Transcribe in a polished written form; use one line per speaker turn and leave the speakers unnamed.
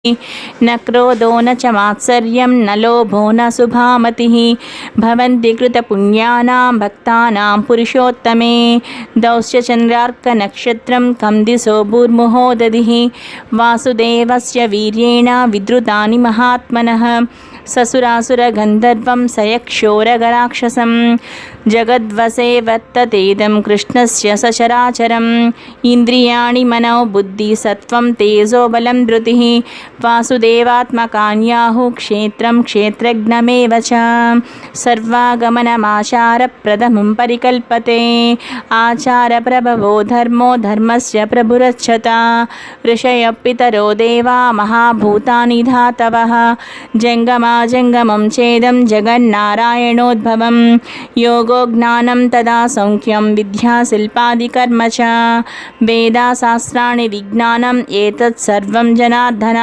न क्रोधो न च मात्सर्यं न लोभो न शुभामतिः भवन्ति कृतपुण्यानां भक्तानां पुरुषोत्तमे दौश्च चन्द्रार्कनक्षत्रं कं दिशो भूर्मुहोदधिः वासुदेवस्य वीर्येण विद्रुतानि महात्मनः ससुरासुरगन्धर्वं सयक्षोरगराक्षसं जगद्वसे वर्ततेदं कृष्णस्य सचराचरम् इन्द्रियाणि मनो बुद्धि सत्त्वं तेजो बलं धृतिः वासुदेवात्मकान्याहुः क्षेत्रं क्षेत्रज्ञमेव च सर्वागमनमाचारप्रथमं परिकल्पते आचारप्रभवो धर्मो धर्मस्य प्रभुरच्छता ऋषयः देवा महाभूतानि धातवः जङ्गमाजङ्गमं चेदं जगन्नारायणोद्भवं योगो ज्ञानं तदा सौख्यं विद्या शिल्पादिकर्म च वेदाशास्त्राणि विज्ञानम् एतत् सर्वं जनार्दन।